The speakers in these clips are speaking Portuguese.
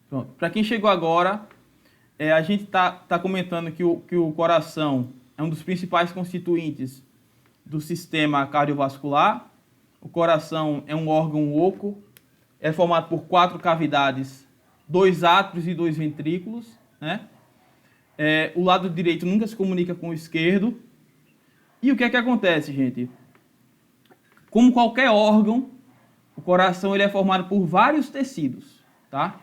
Pronto. Para quem chegou agora, a gente tá comentando que o coração é um dos principais constituintes do sistema cardiovascular. O coração é um órgão oco, é formado por 4 cavidades, 2 átrios e 2 ventrículos, né? O lado direito nunca se comunica com o esquerdo. E o que é que acontece, gente? Como qualquer órgão, o coração ele é formado por vários tecidos, tá?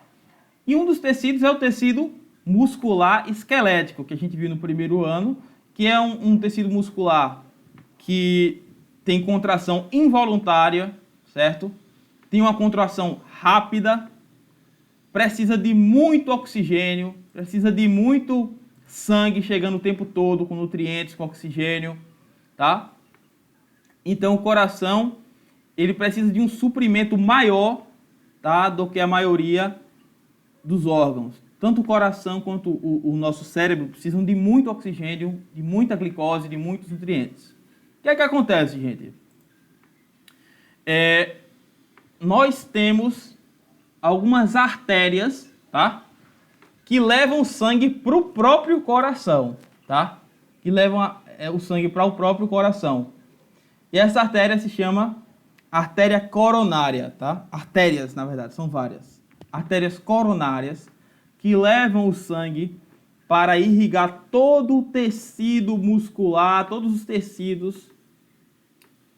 E um dos tecidos é o tecido muscular esquelético, que a gente viu no primeiro ano, que é um tecido muscular que tem contração involuntária, certo? Tem uma contração rápida, precisa de muito oxigênio, precisa de muito sangue chegando o tempo todo com nutrientes, com oxigênio, tá? Então o coração, ele precisa de um suprimento maior, tá, do que a maioria dos órgãos. Tanto o coração quanto o nosso cérebro precisam de muito oxigênio, de muita glicose, de muitos nutrientes. O que é que acontece, gente? Nós temos algumas artérias, tá, que levam sangue para o próprio coração, tá? Que levam o sangue para o próprio coração. E essa artéria se chama artéria coronária, tá? Artérias, na verdade, são várias. Artérias coronárias que levam o sangue para irrigar todo o tecido muscular, todos os tecidos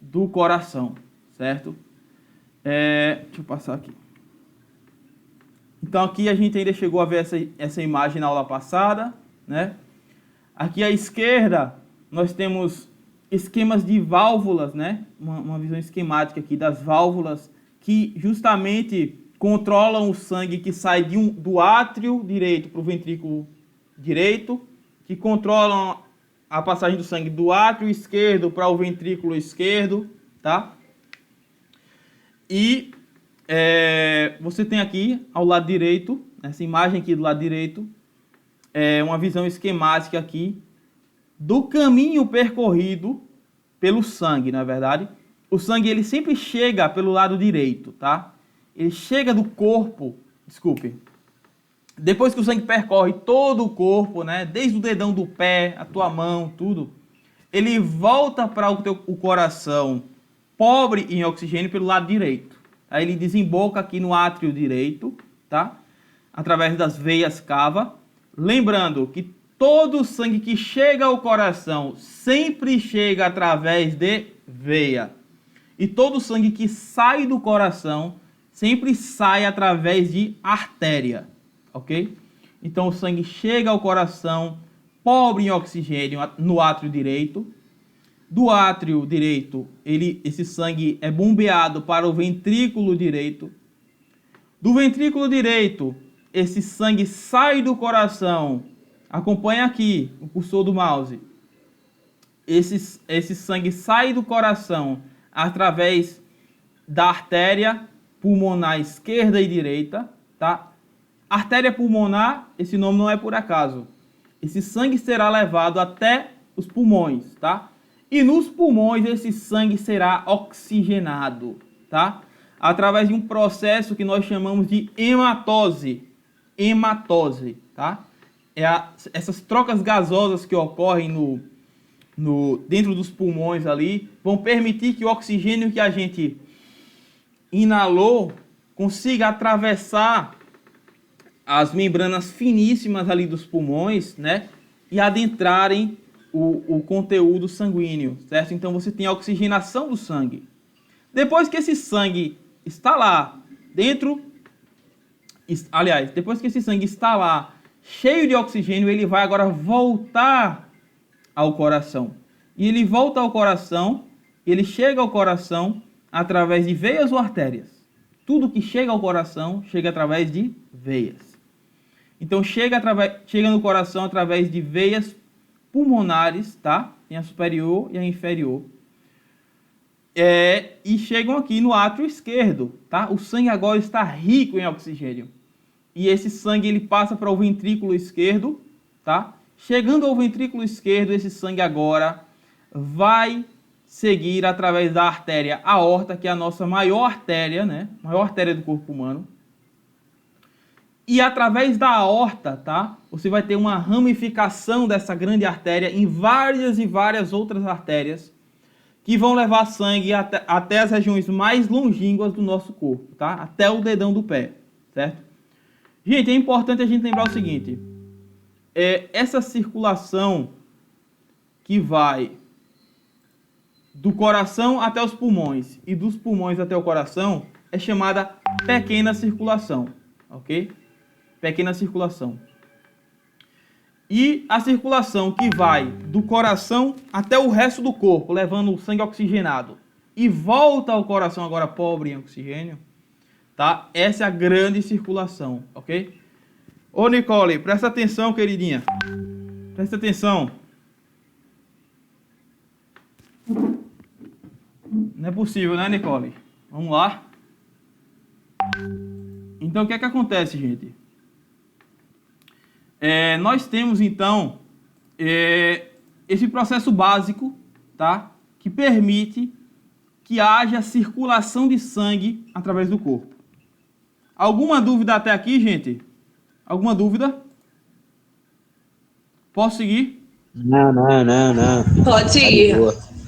do coração, certo? Deixa eu passar aqui. Então aqui a gente ainda chegou a ver essa imagem na aula passada, né? Aqui à esquerda nós temos esquemas de válvulas, né? Uma visão esquemática aqui das válvulas que justamente controlam o sangue que sai do átrio direito para o ventrículo direito, que controlam a passagem do sangue do átrio esquerdo para o ventrículo esquerdo, tá? E você tem aqui ao lado direito, nessa imagem aqui do lado direito, uma visão esquemática aqui do caminho percorrido pelo sangue, na verdade. O sangue ele sempre chega pelo lado direito, tá? Ele chega do corpo, depois que o sangue percorre todo o corpo, né, desde o dedão do pé, a tua mão, tudo, ele volta para o coração pobre em oxigênio pelo lado direito. Aí ele desemboca aqui no átrio direito, tá? Através das veias cava. Lembrando que todo o sangue que chega ao coração sempre chega através de veia. E todo o sangue que sai do coração sempre sai através de artéria, ok? Então o sangue chega ao coração pobre em oxigênio no átrio direito. Do átrio direito, esse sangue é bombeado para o ventrículo direito. Do ventrículo direito, esse sangue sai do coração. Acompanha aqui o cursor do mouse. Esse sangue sai do coração através da artéria pulmonar esquerda e direita, tá? Artéria pulmonar, esse nome não é por acaso. Esse sangue será levado até os pulmões, tá? E nos pulmões esse sangue será oxigenado, tá? Através de um processo que nós chamamos de hematose. Hematose, tá? Essas trocas gasosas que ocorrem dentro dos pulmões ali vão permitir que o oxigênio que a gente inalou consiga atravessar as membranas finíssimas ali dos pulmões, né? E adentrarem o conteúdo sanguíneo, certo? Então você tem a oxigenação do sangue. Depois que esse sangue está lá dentro, depois que esse sangue está lá cheio de oxigênio, ele vai agora voltar ao coração. E ele volta ao coração, ele chega ao coração através de veias ou artérias. Tudo que chega ao coração chega através de veias. Então chega no coração através de veias pulmonares, tá? Tem a superior e a inferior. E chegam aqui no átrio esquerdo, tá? O sangue agora está rico em oxigênio. E esse sangue ele passa para o ventrículo esquerdo, tá? Chegando ao ventrículo esquerdo, esse sangue agora vai seguir através da artéria aorta, que é a nossa maior artéria, né? Maior artéria do corpo humano. E através da aorta, tá? Você vai ter uma ramificação dessa grande artéria em várias e várias outras artérias que vão levar sangue até as regiões mais longínquas do nosso corpo, tá? Até o dedão do pé, certo? Gente, é importante a gente lembrar o seguinte, essa circulação que vai do coração até os pulmões e dos pulmões até o coração é chamada pequena circulação, ok? Pequena circulação. E a circulação que vai do coração até o resto do corpo, levando o sangue oxigenado, e volta ao coração agora pobre em oxigênio, tá? Essa é a grande circulação, ok? Ô, Nicole, presta atenção, queridinha. Presta atenção. Não é possível, né, Nicole? Vamos lá. Então, o que é que acontece, gente? Nós temos, então, esse processo básico, tá? Que permite que haja circulação de sangue através do corpo. Alguma dúvida até aqui, gente? Alguma dúvida? Posso seguir? Não. Pode seguir.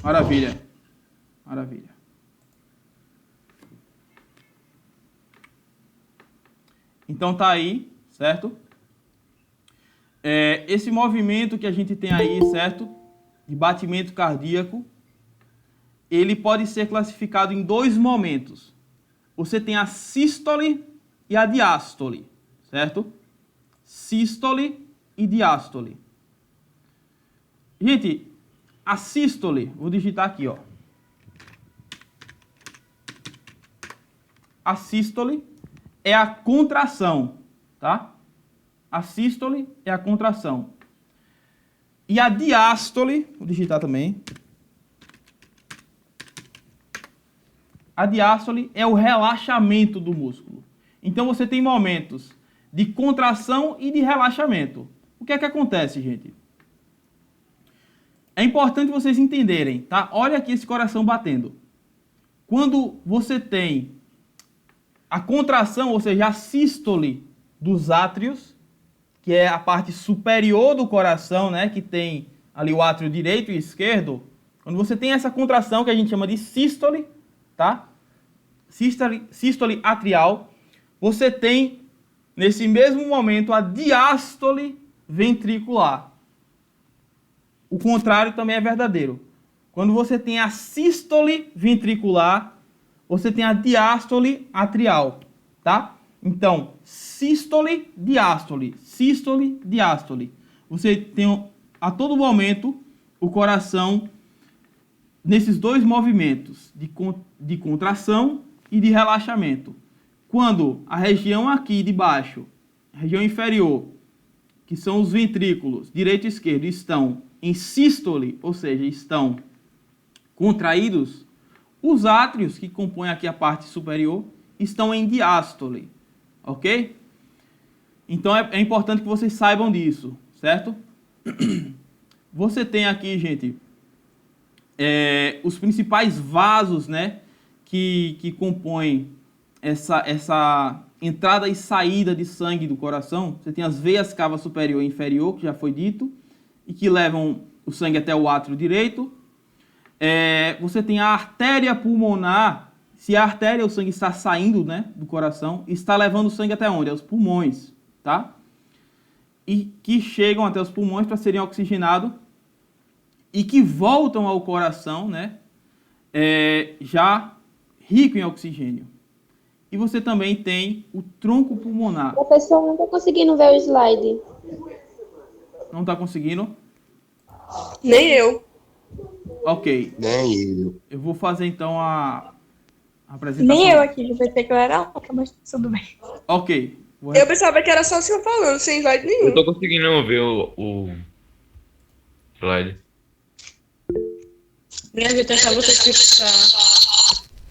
Maravilha. Maravilha. Então tá aí, certo? Esse movimento que a gente tem aí, certo? De batimento cardíaco, ele pode ser classificado em dois momentos. Você tem a sístole e a diástole, certo? Sístole e diástole. Gente, a sístole, vou digitar aqui, ó. A sístole é a contração, tá? A sístole é a contração. E a diástole, vou digitar também. A diástole é o relaxamento do músculo. Então você tem momentos de contração e de relaxamento. O que é que acontece, gente? É importante vocês entenderem, tá? Olha aqui esse coração batendo. Quando você tem a contração, ou seja, a sístole dos átrios, que é a parte superior do coração, né, que tem ali o átrio direito e esquerdo, quando você tem essa contração que a gente chama de sístole, tá? Sístole atrial, você tem nesse mesmo momento a diástole ventricular. O contrário também é verdadeiro. Quando você tem a sístole ventricular, você tem a diástole atrial, tá? Então, sístole, diástole, sístole, diástole. Você tem a todo momento o coração nesses dois movimentos de contração e de relaxamento. Quando a região aqui de baixo, a região inferior, que são os ventrículos direito e esquerdo, estão em sístole, ou seja, estão contraídos, os átrios, que compõem aqui a parte superior, estão em diástole, ok? Então é importante que vocês saibam disso, certo? Você tem aqui, gente, os principais vasos, né, que compõem essa entrada e saída de sangue do coração. Você tem as veias cava superior e inferior, que já foi dito, e que levam o sangue até o átrio direito. Você tem a artéria pulmonar. Se a artéria, o sangue está saindo, né, do coração, está levando o sangue até onde? Aos pulmões, tá? E que chegam até os pulmões para serem oxigenados e que voltam ao coração, né, já rico em oxigênio. E você também tem o tronco pulmonar. Professor, não estou conseguindo ver o slide. Não está conseguindo? Nem eu. Ok. Nem eu. Eu vou fazer então a apresentação. Nem eu aqui, eu pensei que eu era louca, mas tudo bem. Ok. Eu pensava que era só o senhor falando, sem slide nenhum. Eu tô conseguindo ver o slide. Minha gente, é só você fixar.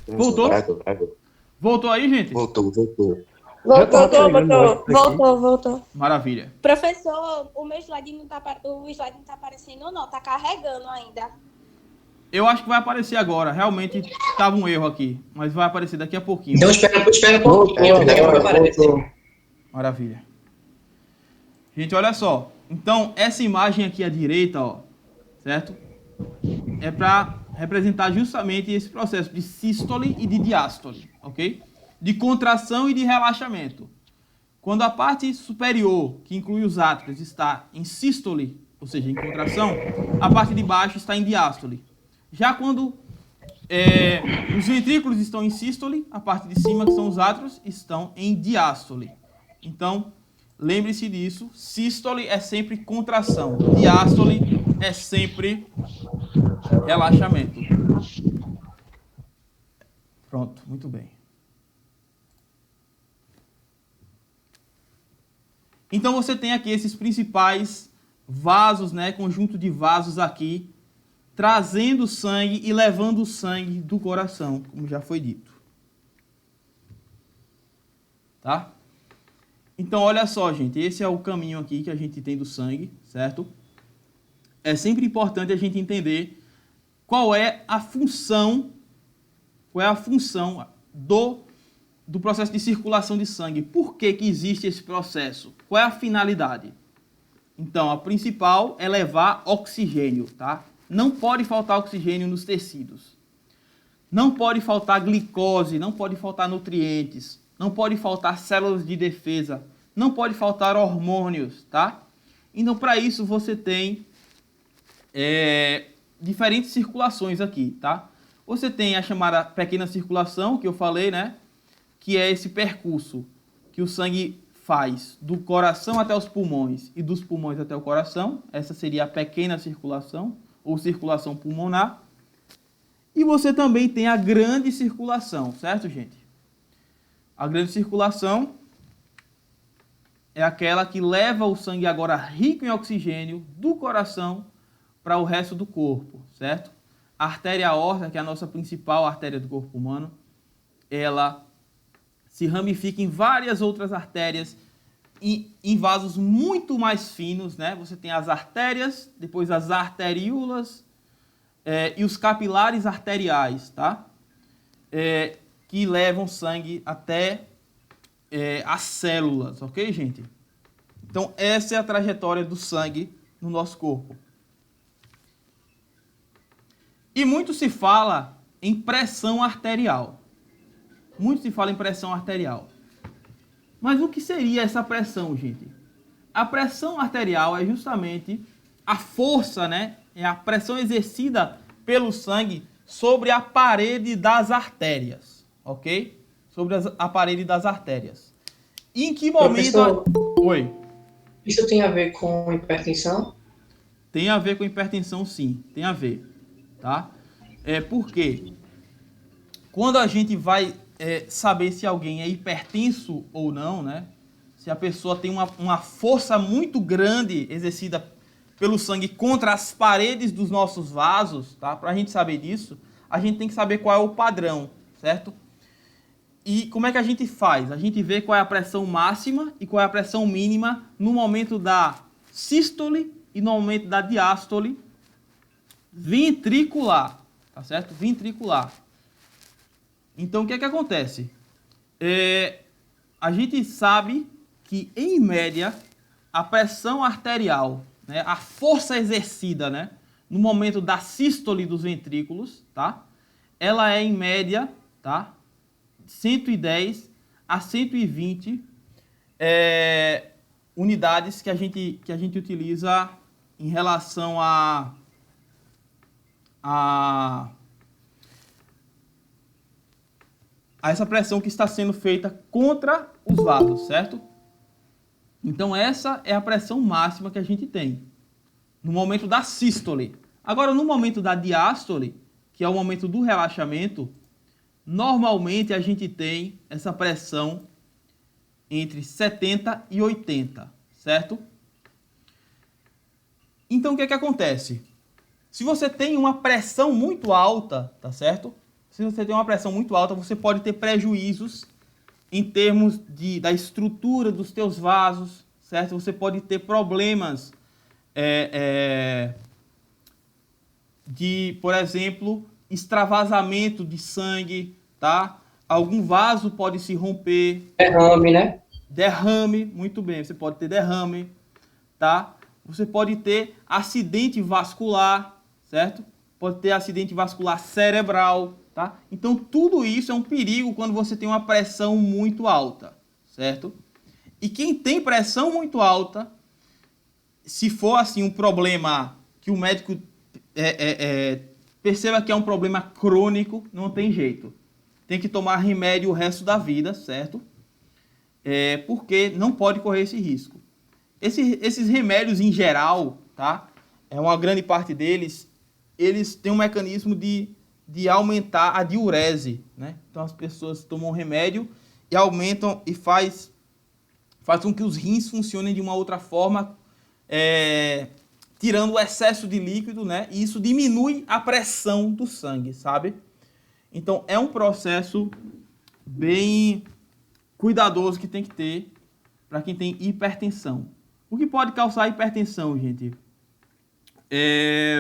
Voltou? Trago. Voltou aí, gente? Voltou. Voltou. Maravilha. Professor, o meu slide não tá, o slide não tá aparecendo não, tá carregando ainda. Eu acho que vai aparecer agora. Realmente estava um erro aqui. Mas vai aparecer daqui a pouquinho. Então espera um pouquinho, daqui a pouco aparece. Maravilha. Gente, olha só. Então, essa imagem aqui à direita, ó, certo? É para representar justamente esse processo de sístole e de diástole, ok? De contração e de relaxamento. Quando a parte superior, que inclui os átrios, está em sístole, ou seja, em contração, a parte de baixo está em diástole. Já quando os ventrículos estão em sístole, a parte de cima, que são os átrios, estão em diástole. Então, lembre-se disso. Sístole é sempre contração. Diástole é sempre relaxamento. Pronto, muito bem. Então, você tem aqui esses principais vasos, né? Conjunto de vasos aqui, trazendo sangue e levando o sangue do coração, como já foi dito. Tá? Então, olha só, gente. Esse é o caminho aqui que a gente tem do sangue, certo? É sempre importante a gente entender qual é a função do processo de circulação de sangue. Por que que existe esse processo? Qual é a finalidade? Então, a principal é levar oxigênio, tá? Não pode faltar oxigênio nos tecidos. Não pode faltar glicose, não pode faltar nutrientes, não pode faltar células de defesa, não pode faltar hormônios, tá? Então, para isso, você tem diferentes circulações aqui, tá? Você tem a chamada pequena circulação, que eu falei, né? Que é esse percurso que o sangue faz do coração até os pulmões e dos pulmões até o coração. Essa seria a pequena circulação, ou circulação pulmonar. E você também tem a grande circulação, certo, gente? A grande circulação é aquela que leva o sangue agora rico em oxigênio do coração para o resto do corpo, certo? A artéria aorta, que é a nossa principal artéria do corpo humano, ela se ramifica em várias outras artérias e em vasos muito mais finos, né? Você tem as artérias, depois as arteríolas e os capilares arteriais, tá? Que levam sangue até as células, ok, gente? Então, essa é a trajetória do sangue no nosso corpo. E muito se fala em pressão arterial. Muito se fala em pressão arterial. Mas o que seria essa pressão, gente? A pressão arterial é justamente a força, né? É a pressão exercida pelo sangue sobre a parede das artérias, ok? Sobre a parede das artérias. E em que momento... Professor, Oi. isso tem a ver com hipertensão? Tem a ver com hipertensão, sim. Tem a ver, tá? Por quê? Quando a gente vai saber se alguém é hipertenso ou não, né? Se a pessoa tem uma força muito grande exercida pelo sangue contra as paredes dos nossos vasos, tá? Para a gente saber disso, a gente tem que saber qual é o padrão, certo? E como é que a gente faz? A gente vê qual é a pressão máxima e qual é a pressão mínima no momento da sístole e no momento da diástole ventricular, tá certo? Ventricular. Então, o que é que acontece? A gente sabe que, em média, a pressão arterial, né, a força exercida, né, no momento da sístole dos ventrículos, tá? Ela é, em média, tá? 110 a 120 unidades que a gente utiliza em relação a essa pressão que está sendo feita contra os vasos, certo? Então, essa é a pressão máxima que a gente tem no momento da sístole. Agora, no momento da diástole, que é o momento do relaxamento, normalmente a gente tem essa pressão entre 70 e 80, certo? Então, o que é que acontece? Se você tem uma pressão muito alta, tá certo? Se você tem uma pressão muito alta, você pode ter prejuízos em termos da estrutura dos teus vasos, certo? Você pode ter problemas de, por exemplo, extravasamento de sangue, tá? Algum vaso pode se romper. Derrame, né? derrame, muito bem, você pode ter derrame, tá? Você pode ter acidente vascular, certo? Pode ter acidente vascular cerebral, tá? Então, tudo isso é um perigo quando você tem uma pressão muito alta, certo? E quem tem pressão muito alta, se for assim um problema que o médico perceba que é um problema crônico, não tem jeito. Tem que tomar remédio o resto da vida, certo? Porque não pode correr esse risco. Esses remédios em geral, tá? Uma grande parte deles, eles têm um mecanismo de aumentar a diurese, né? Então as pessoas tomam remédio e aumentam e faz com que os rins funcionem de uma outra forma, tirando o excesso de líquido, né? E isso diminui a pressão do sangue, sabe? Então é um processo bem cuidadoso que tem que ter para quem tem hipertensão. O que pode causar hipertensão, gente?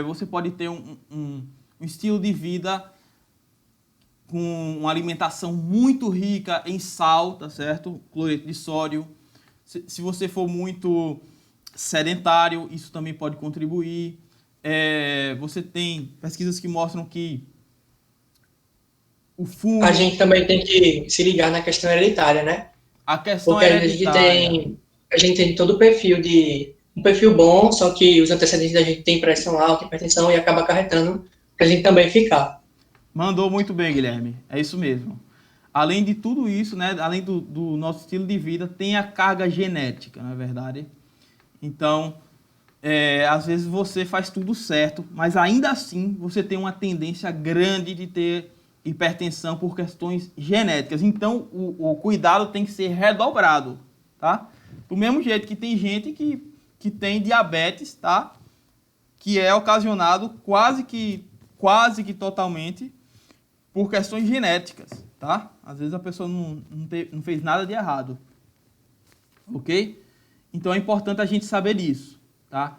Você pode ter um estilo de vida com uma alimentação muito rica em sal, tá certo? Cloreto de sódio. Se você for muito sedentário, isso também pode contribuir. Você tem pesquisas que mostram que o fumo... A gente também tem que se ligar na questão hereditária, né? A questão Porque a gente tem todo o perfil um perfil bom, só que os antecedentes da gente tem pressão alta, hipertensão, e acaba acarretando pra gente também ficar. Mandou muito bem, Guilherme. É isso mesmo. Além de tudo isso, né, além do nosso estilo de vida, tem a carga genética, não é verdade? Então, às vezes você faz tudo certo, mas ainda assim você tem uma tendência grande de ter hipertensão por questões genéticas. Então, o cuidado tem que ser redobrado, tá? Do mesmo jeito que tem gente que tem diabetes, tá? Que é ocasionado quase que totalmente por questões genéticas, tá? Às vezes a pessoa não fez nada de errado, ok? Então é importante a gente saber disso, tá?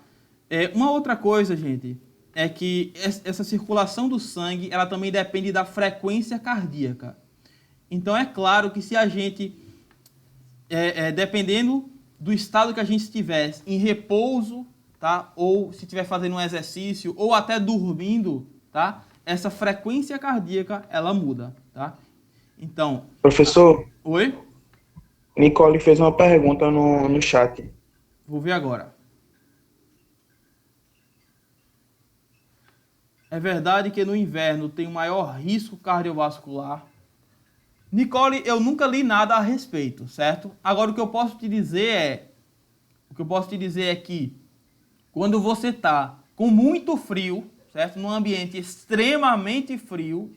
Uma outra coisa, gente, é que essa circulação do sangue, ela também depende da frequência cardíaca. Então é claro que se a gente, dependendo do estado que a gente estiver em repouso, tá? Ou se estiver fazendo um exercício, ou até dormindo, tá? Essa frequência cardíaca, ela muda, tá? Então... Professor? Oi? Nicole fez uma pergunta no chat. Vou ver agora. É verdade que no inverno tem um maior risco cardiovascular? Nicole, eu nunca li nada a respeito, certo? Agora, o que eu posso te dizer é que quando você está com muito frio, certo? Num ambiente extremamente frio,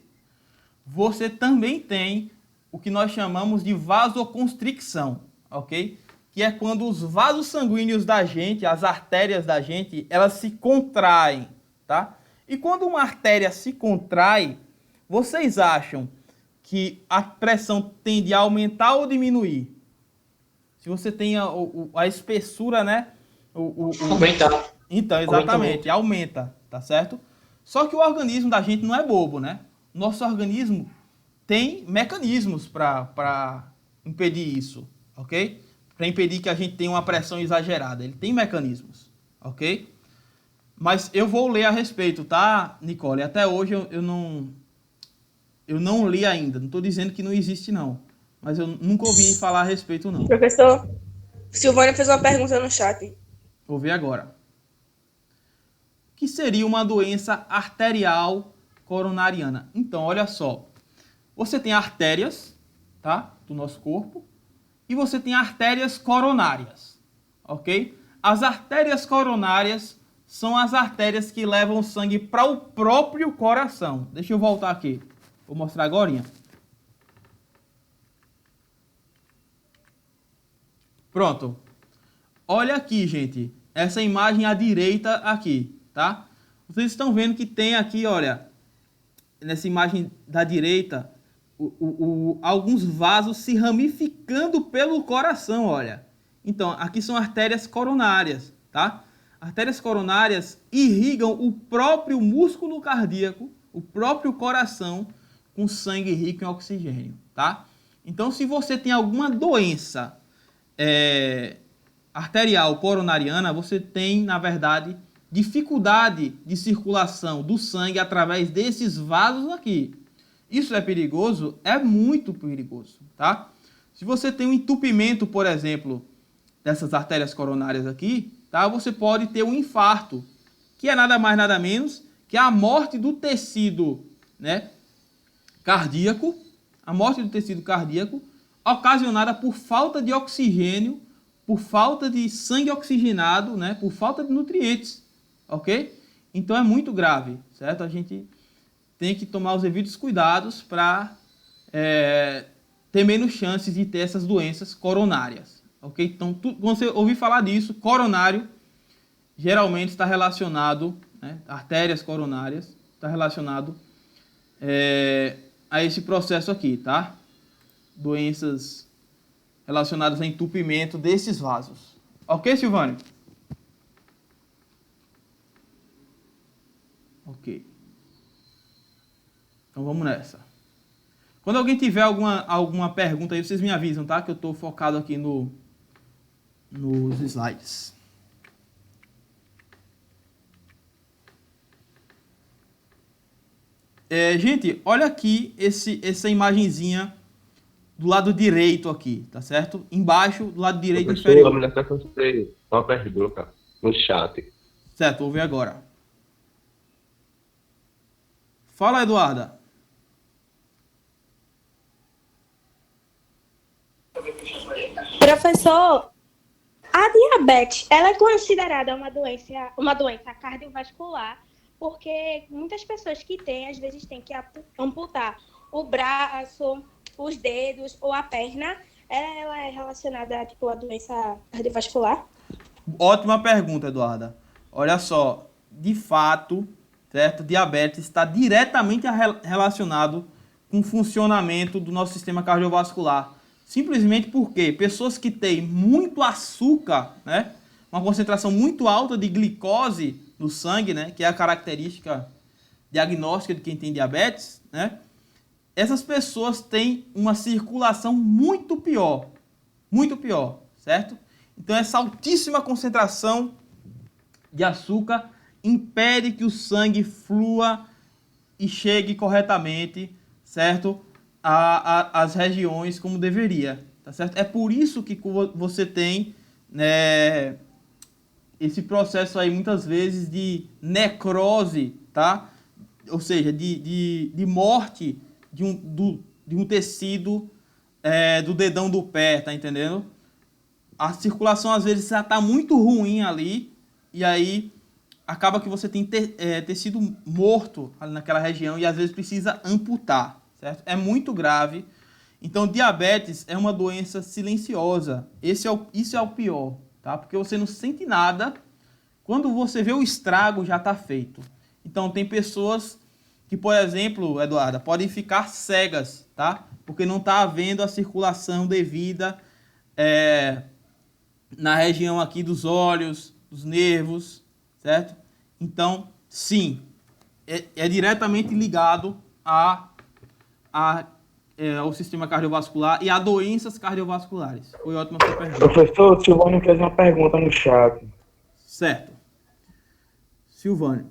você também tem o que nós chamamos de vasoconstricção, ok? Que é quando os vasos sanguíneos da gente, as artérias da gente, elas se contraem, tá? E quando uma artéria se contrai, vocês acham que a pressão tende a aumentar ou diminuir? Se você tem a espessura, né? Aumentar. Então, exatamente, aumenta, tá certo? Só que o organismo da gente não é bobo, né? Nosso organismo tem mecanismos para impedir isso, ok? Para impedir que a gente tenha uma pressão exagerada. Ele tem mecanismos, ok? Mas eu vou ler a respeito, tá, Nicole? Até hoje eu não li ainda. Não estou dizendo que não existe, não. Mas eu nunca ouvi falar a respeito, não. Professor, Silvânia fez uma pergunta no chat. Vou ver agora. O que seria uma doença arterial coronariana? Então, olha só. Você tem artérias, tá? Do nosso corpo. E você tem artérias coronárias, ok? As artérias coronárias são as artérias que levam sangue para o próprio coração. Deixa eu voltar aqui. Vou mostrar agora. Pronto. Olha aqui, gente. Essa imagem à direita aqui, tá? Vocês estão vendo que tem aqui, olha, nessa imagem da direita, alguns vasos se ramificando pelo coração, olha. Então, aqui são artérias coronárias, tá? Artérias coronárias irrigam o próprio músculo cardíaco, o próprio coração, com sangue rico em oxigênio, tá? Então, se você tem alguma doença arterial coronariana, você tem, na verdade, dificuldade de circulação do sangue através desses vasos aqui. Isso é perigoso? É muito perigoso, tá? Se você tem um entupimento, por exemplo, dessas artérias coronárias aqui, tá? Você pode ter um infarto, que é nada mais nada menos que a morte do tecido, né, cardíaco, ocasionada por falta de oxigênio, por falta de sangue oxigenado, né, por falta de nutrientes, ok? Então é muito grave, certo? A gente tem que tomar os devidos cuidados para ter menos chances de ter essas doenças coronárias, ok? Então, quando você ouvir falar disso, coronário geralmente está relacionado, né, artérias coronárias, está relacionado a esse processo aqui, tá? Doenças relacionadas a entupimento desses vasos. Ok, Silvânio? Ok. Então vamos nessa. Quando alguém tiver alguma pergunta aí, vocês me avisam, tá? Que eu estou focado aqui nos slides. Gente, olha aqui essa imagenzinha do lado direito aqui, tá certo? Embaixo, do lado direito inferior. Uma pergunta no chat. Certo, vou ver agora. Fala, Eduarda. Professor, a diabetes, ela é considerada uma doença cardiovascular, porque muitas pessoas que têm, às vezes, têm que amputar o braço, os dedos ou a perna. Ela é relacionada a doença cardiovascular? Ótima pergunta, Eduarda. Olha só, de fato, certo? Diabetes está diretamente relacionado com o funcionamento do nosso sistema cardiovascular. Simplesmente porque pessoas que têm muito açúcar, né, uma concentração muito alta de glicose no sangue, né, que é a característica diagnóstica de quem tem diabetes, né, essas pessoas têm uma circulação muito pior, certo? Então essa altíssima concentração de açúcar impede que o sangue flua e chegue corretamente, certo? As regiões como deveria, tá certo? É por isso que você tem, né, esse processo aí muitas vezes de necrose, tá? Ou seja, de morte de um tecido do dedão do pé, tá entendendo? A circulação às vezes já tá muito ruim ali e aí acaba que você tem tecido morto ali naquela região e às vezes precisa amputar. Certo? É muito grave. Então, diabetes é uma doença silenciosa. Isso é o pior, tá? Porque você não sente nada. Quando você vê o estrago, já está feito. Então, tem pessoas que, por exemplo, Eduarda, podem ficar cegas, tá? Porque não está havendo a circulação devida na região aqui dos olhos, dos nervos, certo? Então, sim, é diretamente ligado ao sistema cardiovascular e a doenças cardiovasculares. Foi ótima sua pergunta. Professor, o Silvânio fez uma pergunta no chat. Certo. Silvânio,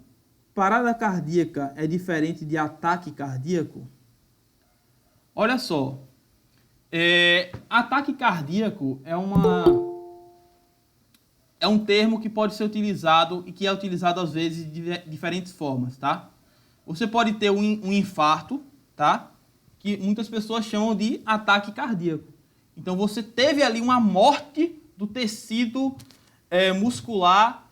parada cardíaca é diferente de ataque cardíaco? Olha só, ataque cardíaco é um termo que pode ser utilizado e que é utilizado às vezes de diferentes formas, tá? Você pode ter um infarto, tá? Que muitas pessoas chamam de ataque cardíaco. Então, você teve ali uma morte do tecido muscular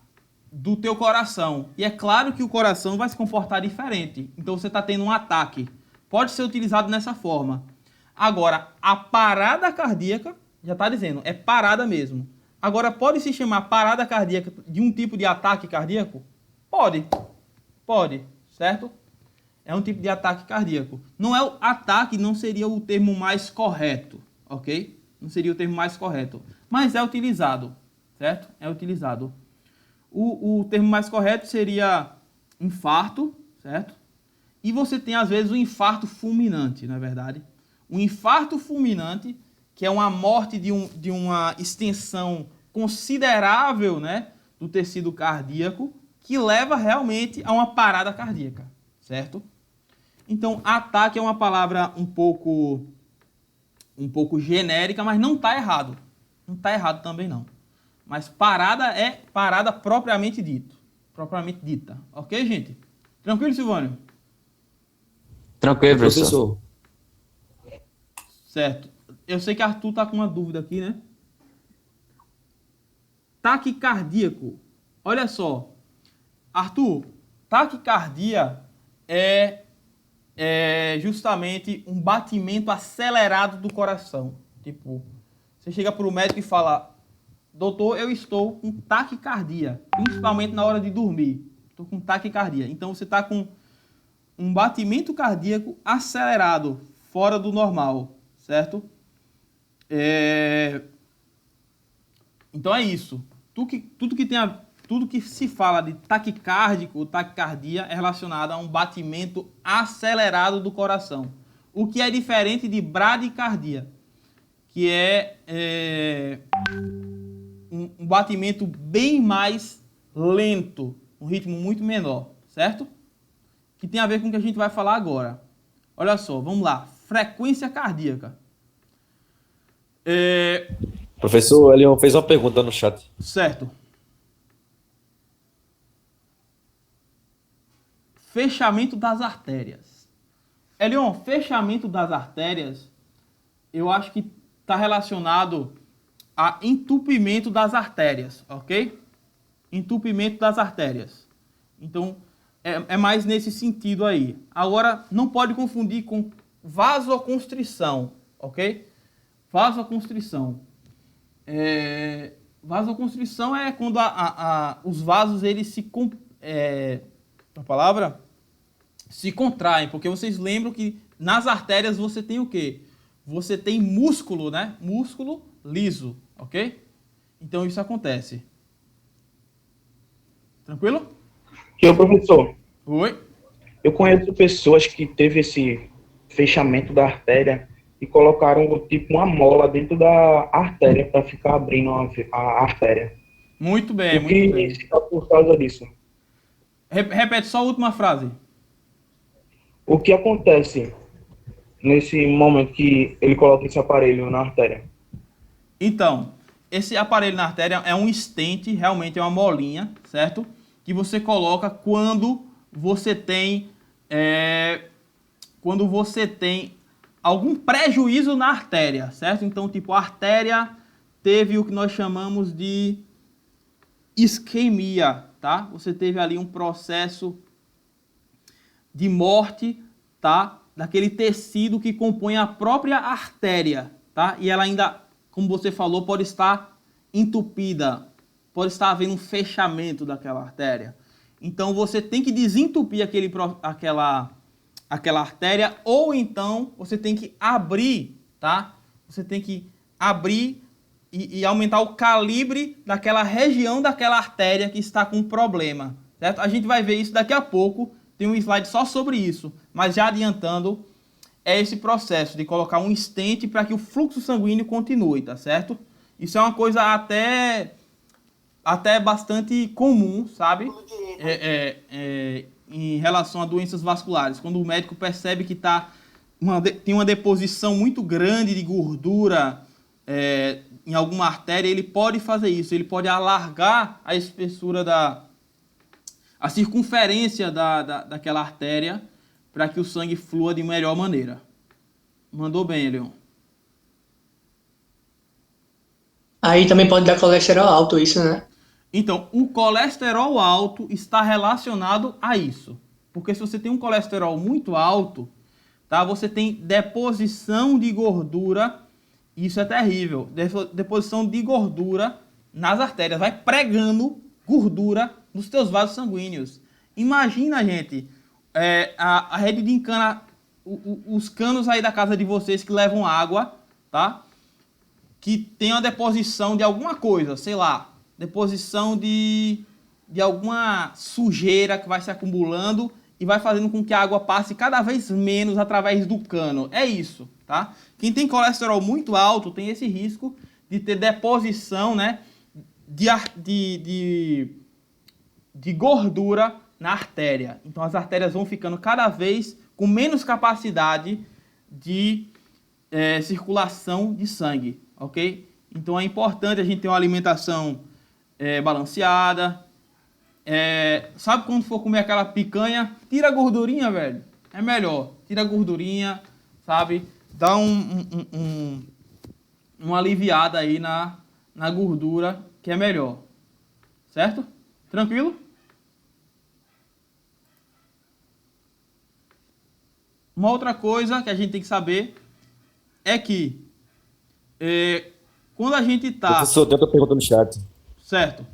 do teu coração. E é claro que o coração vai se comportar diferente. Então, você está tendo um ataque. Pode ser utilizado nessa forma. Agora, a parada cardíaca, já está dizendo, é parada mesmo. Agora, pode se chamar parada cardíaca de um tipo de ataque cardíaco? Pode. Pode, certo? É um tipo de ataque cardíaco. Não é o ataque, não seria o termo mais correto, ok? Não seria o termo mais correto. Mas é utilizado, certo? É utilizado. O termo mais correto seria infarto, certo? E você tem, às vezes, o infarto fulminante, não é verdade? O infarto fulminante, que é uma morte de uma extensão considerável, né, do tecido cardíaco, que leva realmente a uma parada cardíaca, certo? Então, ataque é uma palavra um pouco genérica, mas não está errado. Não está errado também não. Mas parada é parada propriamente dita. Ok, gente? Tranquilo, Silvânio? Tranquilo, professor. Certo. Eu sei que Arthur tá com uma dúvida aqui, né? Taquicardíaco. Olha só. Arthur, taquicardia é justamente um batimento acelerado do coração. Tipo, você chega para o médico e fala: doutor, eu estou com taquicardia, principalmente na hora de dormir. Estou com taquicardia. Então você está com um batimento cardíaco acelerado, fora do normal, certo? Então é isso. Tudo que se fala de taquicárdico ou taquicardia é relacionado a um batimento acelerado do coração. O que é diferente de bradicardia, que é um batimento bem mais lento, um ritmo muito menor, certo? Que tem a ver com o que a gente vai falar agora. Olha só, vamos lá. Frequência cardíaca. Professor, ele fez uma pergunta no chat. Certo. Fechamento das artérias. Elion, fechamento das artérias, eu acho que está relacionado a entupimento das artérias, ok? Entupimento das artérias. Então, é mais nesse sentido aí. Agora, não pode confundir com vasoconstrição, ok? Vasoconstrição. Vasoconstrição é quando os vasos, eles se contraem, porque vocês lembram que nas artérias você tem o quê? Você tem músculo, né? Músculo liso, ok? Então isso acontece. Tranquilo? Professor, Oi? eu conheço pessoas que teve esse fechamento da artéria e colocaram tipo uma mola dentro da artéria para ficar abrindo a artéria. Muito bem, O muito que bem. se dá por causa disso? Repete só a última frase. O que acontece nesse momento que ele coloca esse aparelho na artéria? Então, esse aparelho na artéria é um stent, realmente é uma molinha, certo? Que você coloca quando você tem algum prejuízo na artéria, certo? Então, tipo, a artéria teve o que nós chamamos de isquemia, tá? Você teve ali um processo de morte, tá? Daquele tecido que compõe a própria artéria, tá? E ela ainda, como você falou, pode estar entupida, pode estar havendo um fechamento daquela artéria. Então você tem que desentupir aquela artéria, ou então você tem que abrir, tá? Você tem que abrir e aumentar o calibre daquela região daquela artéria que está com problema, certo? A gente vai ver isso daqui a pouco, tem um slide só sobre isso, mas já adiantando, é esse processo de colocar um stent para que o fluxo sanguíneo continue, tá certo? Isso é uma coisa até bastante comum, sabe? Em relação a doenças vasculares. Quando o médico percebe que tem uma deposição muito grande de gordura em alguma artéria, ele pode fazer isso. Ele pode alargar a espessura a circunferência daquela artéria para que o sangue flua de melhor maneira. Mandou bem, Leon. Aí também pode dar colesterol alto, isso, né? Então, o colesterol alto está relacionado a isso. Porque se você tem um colesterol muito alto, tá, você tem deposição de gordura, isso é terrível. Deposição de gordura nas artérias, vai pregando gordura nos teus vasos sanguíneos. Imagina, gente, a rede de encana, os canos aí da casa de vocês que levam água, tá? Que tem uma deposição de alguma coisa, sei lá, deposição de alguma sujeira que vai se acumulando e vai fazendo com que a água passe cada vez menos através do cano. É isso, tá? tá? Quem tem colesterol muito alto tem esse risco de ter deposição, né, de gordura na artéria. Então as artérias vão ficando cada vez com menos capacidade de circulação de sangue, ok? Então é importante a gente ter uma alimentação balanceada. Sabe quando for comer aquela picanha? Tira a gordurinha, velho. É melhor. Tira a gordurinha, sabe? Dá uma aliviada aí na gordura, que é melhor. Certo? Tranquilo? Uma outra coisa que a gente tem que saber é que quando a gente tá... Professor, tem outra pergunta no chat. Certo.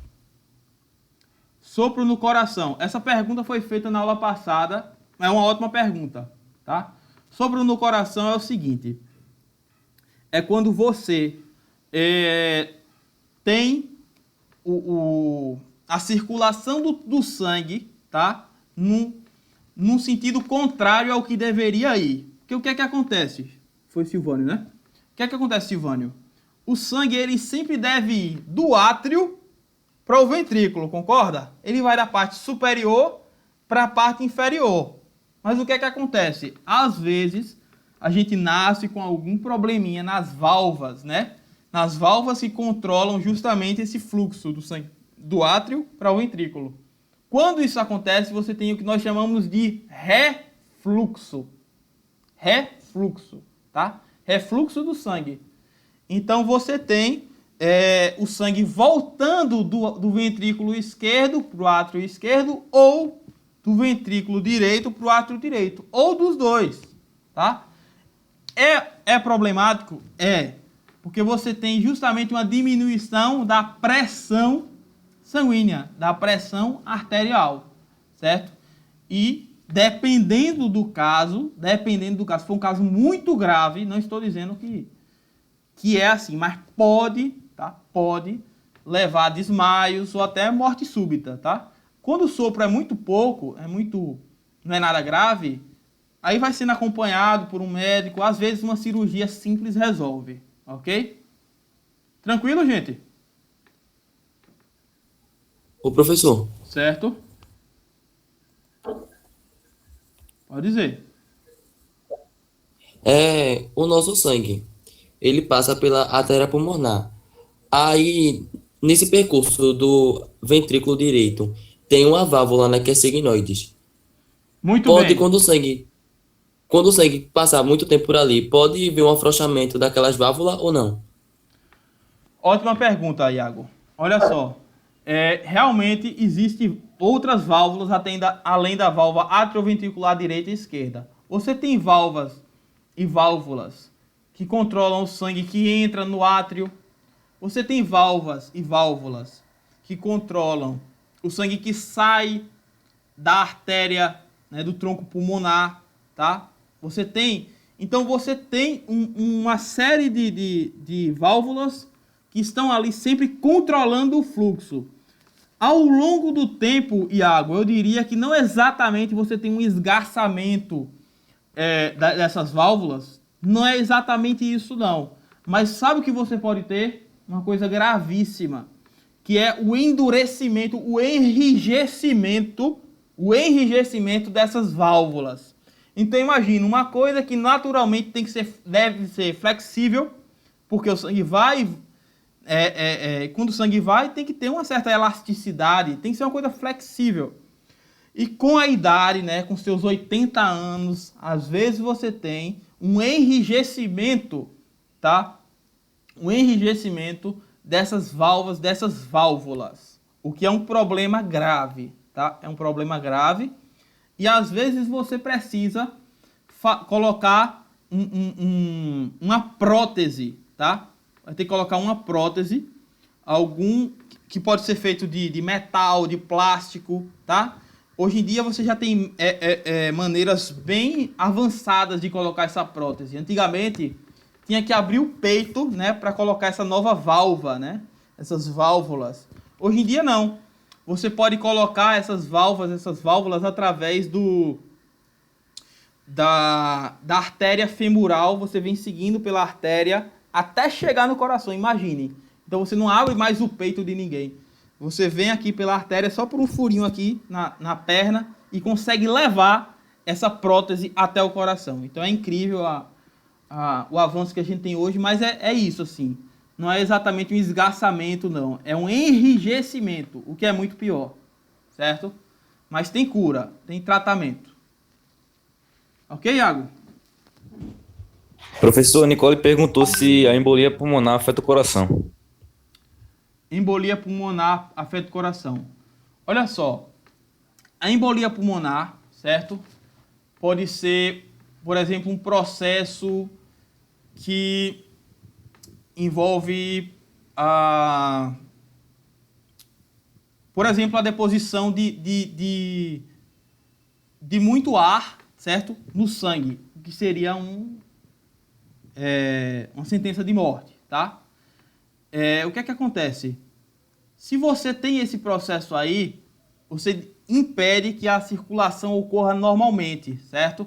Sopro no coração. Essa pergunta foi feita na aula passada. É uma ótima pergunta, tá? Sopro no coração é o seguinte. É quando você tem a circulação do sangue, tá? Num sentido contrário ao que deveria ir. Porque o que é que acontece? Foi Silvânio, né? O que é que acontece, Silvânio? O sangue, ele sempre deve ir do átrio para o ventrículo, concorda? Ele vai da parte superior para a parte inferior. Mas o que é que acontece? Às vezes, a gente nasce com algum probleminha nas válvulas, né? Nas válvulas que controlam justamente esse fluxo do sangue do átrio para o ventrículo. Quando isso acontece, você tem o que nós chamamos de refluxo. Refluxo, tá? Refluxo do sangue. Então, você tem o sangue voltando do ventrículo esquerdo para o átrio esquerdo ou do ventrículo direito para o átrio direito. Ou dos dois, tá? É problemático? É. Porque você tem justamente uma diminuição da pressão sanguínea, da pressão arterial, certo? E dependendo do caso, se for um caso muito grave, não estou dizendo que é assim, mas pode levar a desmaios ou até morte súbita, tá? Quando o sopro é muito pouco, não é nada grave, aí vai sendo acompanhado por um médico, às vezes uma cirurgia simples resolve, ok? Tranquilo, gente? Ô, professor, Certo? Pode dizer. o nosso sangue, ele passa pela artéria pulmonar. Aí, nesse percurso do ventrículo direito, tem uma válvula, né, que é sigmoides. Muito bem. Quando o sangue passar muito tempo por ali, pode vir um afrouxamento daquelas válvulas ou não? Ótima pergunta, Iago. Olha só. Realmente existem outras válvulas além da válvula atrioventricular direita e esquerda. Você tem válvulas e válvulas que controlam o sangue que entra no átrio. Você tem válvulas e válvulas que controlam o sangue que sai da artéria, né, do tronco pulmonar, tá? Então você tem uma série de válvulas que estão ali sempre controlando o fluxo. Ao longo do tempo, Iago, eu diria que não exatamente você tem um esgarçamento dessas válvulas. Não é exatamente isso, não. Mas sabe o que você pode ter? Uma coisa gravíssima, que é o endurecimento, o enrijecimento dessas válvulas. Então imagina, uma coisa que naturalmente deve ser flexível, porque o sangue vai... quando o sangue vai, tem que ter uma certa elasticidade, tem que ser uma coisa flexível. E com a idade, né, com seus 80 anos, às vezes você tem um enrijecimento, tá? Um enrijecimento dessas válvulas, o que é um problema grave, tá? É um problema grave e às vezes você precisa colocar uma prótese, tá? Vai ter que colocar uma prótese, que pode ser feito de metal, de plástico, tá? Hoje em dia você já tem maneiras bem avançadas de colocar essa prótese. Antigamente tinha que abrir o peito, né, para colocar essa nova válvula, né? Essas válvulas. Hoje em dia não. Você pode colocar essas válvulas através da artéria femoral, você vem seguindo pela artéria até chegar no coração, imagine. Então você não abre mais o peito de ninguém. Você vem aqui pela artéria só por um furinho aqui na perna e consegue levar essa prótese até o coração. Então é incrível o avanço que a gente tem hoje, mas é isso assim. Não é exatamente um esgarçamento, não. É um enrijecimento, o que é muito pior, certo? Mas tem cura, tem tratamento. Ok, Iago? Professor, Nicole perguntou se a embolia pulmonar afeta o coração. Embolia pulmonar afeta o coração. Olha só, a embolia pulmonar, certo? Pode ser, por exemplo, um processo que envolve, por exemplo, a deposição de muito ar, certo? No sangue, o que seria uma sentença de morte, tá? O que é que acontece? Se você tem esse processo aí, você impede que a circulação ocorra normalmente, certo?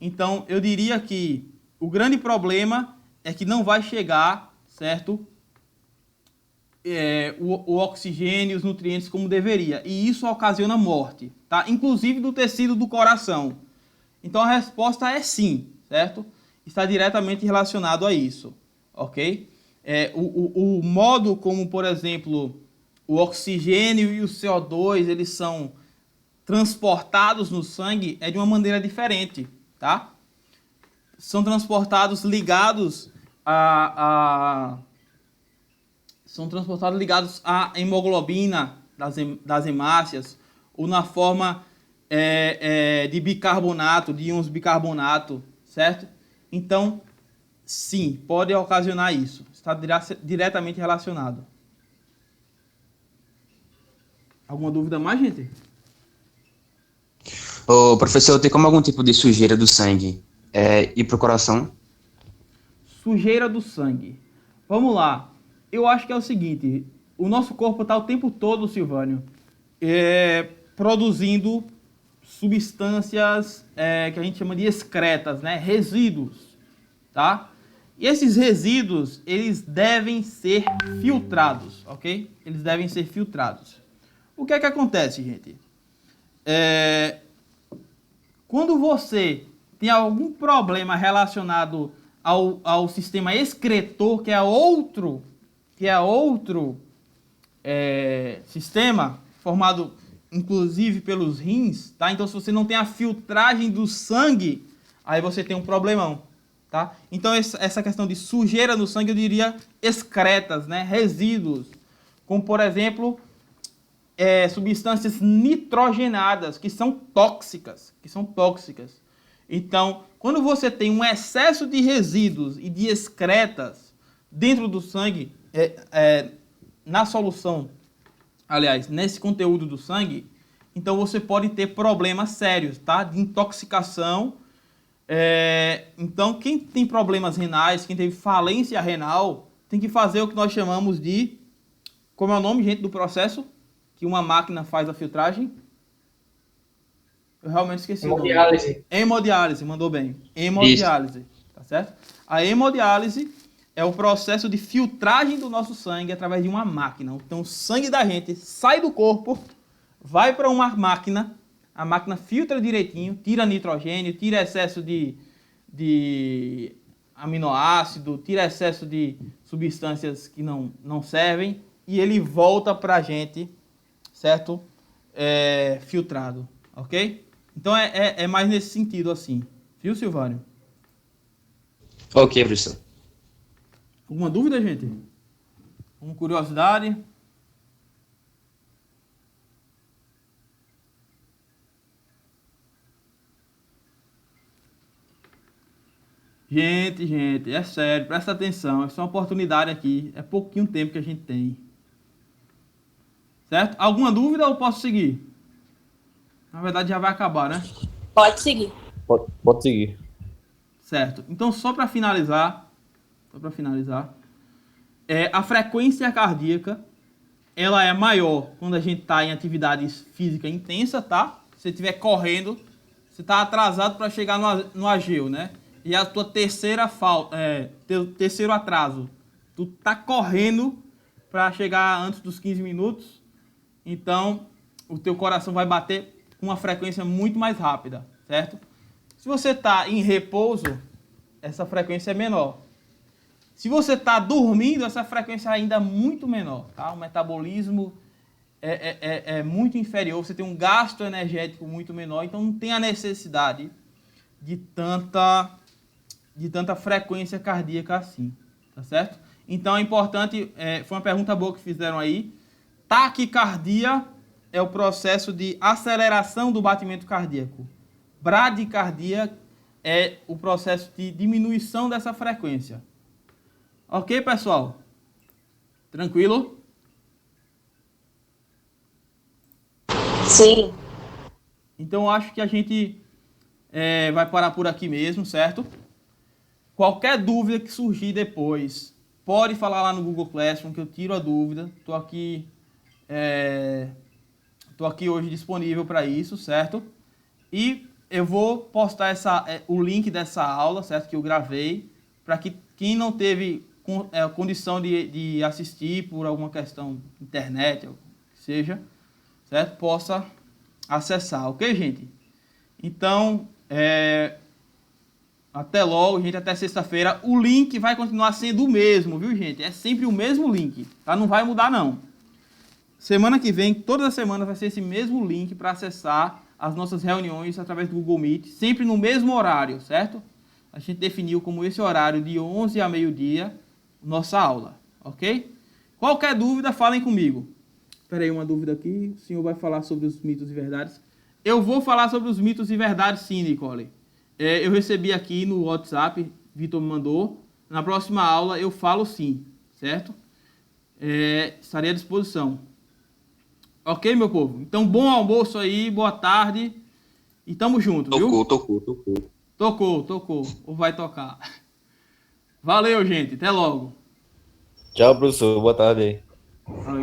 Então, eu diria que o grande problema é que não vai chegar, certo? O oxigênio, os nutrientes como deveria. E isso ocasiona morte, tá? Inclusive do tecido do coração. Então, a resposta é sim, certo? Está diretamente relacionado a isso, ok? O modo como, por exemplo, o oxigênio e o CO2, eles são transportados no sangue é de uma maneira diferente, tá? São transportados ligados à hemoglobina das hemácias, ou na forma de bicarbonato, de íons bicarbonato, certo? Então, sim, pode ocasionar isso. Está diretamente relacionado. Alguma dúvida mais, gente? Ô, professor, tem como algum tipo de sujeira do sangue ir pro coração? Sujeira do sangue. Vamos lá. Eu acho que é o seguinte. O nosso corpo está o tempo todo, Silvânio, produzindo substâncias que a gente chama de excretas, né? Resíduos, tá? E esses resíduos, eles devem ser filtrados, ok? Eles devem ser filtrados. O que é que acontece, gente? Quando você tem algum problema relacionado ao sistema excretor, que é outro sistema formado inclusive pelos rins, tá? Então, se você não tem a filtragem do sangue, aí você tem um problemão, tá? Então, essa questão de sujeira no sangue, eu diria excretas, né? Resíduos, como, por exemplo, substâncias nitrogenadas, que são tóxicas, Então, quando você tem um excesso de resíduos e de excretas dentro do sangue, na solução, aliás, nesse conteúdo do sangue, então você pode ter problemas sérios, tá? De intoxicação. Então, quem tem problemas renais, quem teve falência renal, tem que fazer o que nós chamamos de... Como é o nome, gente, do processo? Que uma máquina faz a filtragem? Eu realmente esqueci o nome. Hemodiálise. Hemodiálise, mandou bem. Hemodiálise, tá certo? A hemodiálise é o processo de filtragem do nosso sangue através de uma máquina. Então, o sangue da gente sai do corpo, vai para uma máquina, a máquina filtra direitinho, tira nitrogênio, tira excesso de aminoácido, tira excesso de substâncias que não servem, e ele volta para a gente, certo? Filtrado, ok? Então, é mais nesse sentido assim. Viu, Silvânio? Ok, professor. Alguma dúvida, gente? Alguma curiosidade? Gente, é sério, presta atenção. Essa é uma oportunidade aqui. É pouquinho tempo que a gente tem. Certo? Alguma dúvida ou posso seguir? Na verdade, já vai acabar, né? Pode seguir. Pode seguir. Certo. Então, só para finalizar, a frequência cardíaca, ela é maior quando a gente está em atividade física intensa, tá? Se você estiver correndo, Você está atrasado para chegar no Ageu, né? E a tua terceiro atraso. Tu tá correndo para chegar antes dos 15 minutos. Então, o teu coração vai bater com uma frequência muito mais rápida, certo? Se você está em repouso, essa frequência é menor. Se você está dormindo, essa frequência ainda é muito menor, tá? O metabolismo é muito inferior, você tem um gasto energético muito menor, então não tem a necessidade de tanta frequência cardíaca assim, tá certo? Então é importante, foi uma pergunta boa que fizeram aí. Taquicardia é o processo de aceleração do batimento cardíaco. Bradicardia é o processo de diminuição dessa frequência. Ok, pessoal? Tranquilo? Sim. Então, acho que a gente vai parar por aqui mesmo, certo? Qualquer dúvida que surgir depois, pode falar lá no Google Classroom, que eu tiro a dúvida. Estou aqui hoje disponível para isso, certo? E eu vou postar o link dessa aula, certo? Que eu gravei, para que quem não teve condição de assistir por alguma questão de internet, ou que seja, certo? Possa acessar, ok, gente? Então, até logo, gente, até sexta-feira. O link vai continuar sendo o mesmo, viu, gente? É sempre o mesmo link, tá? Não vai mudar, não. Semana que vem, toda a semana, vai ser esse mesmo link para acessar as nossas reuniões através do Google Meet, sempre no mesmo horário, certo? A gente definiu como esse horário de 11 a meio-dia, nossa aula, ok? Qualquer dúvida, falem comigo. Espera aí, uma dúvida aqui. O senhor vai falar sobre os mitos e verdades? Eu vou falar sobre os mitos e verdades, sim, Nicole. Eu recebi aqui no WhatsApp, Vitor me mandou. Na próxima aula eu falo sim, certo? Estarei à disposição. Ok, meu povo? Então, bom almoço aí, boa tarde. E tamo junto, viu? Tocou. Ou vai tocar. Valeu, gente. Até logo. Tchau, professor. Boa tarde aí.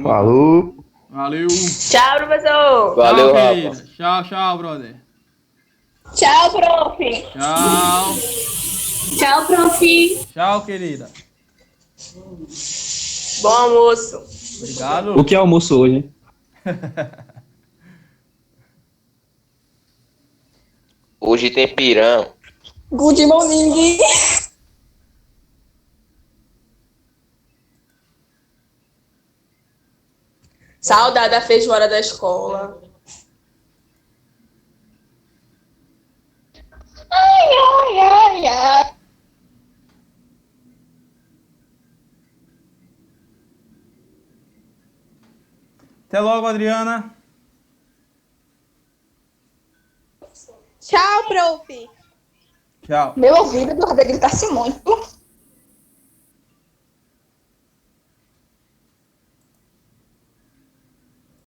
Falou. Valeu. Tchau, professor. Valeu, Tchau, Rafa. querida. Tchau, brother. Tchau, prof. Tchau. Tchau, prof. Tchau, querida. Bom almoço. Obrigado. O que é almoço hoje? Hoje tem pirão. Good morning. Saudade da feijoada da escola. Ai. Até logo, Adriana. Tchau, prof. Tchau. Meu ouvido, Eduardo, gritasse muito.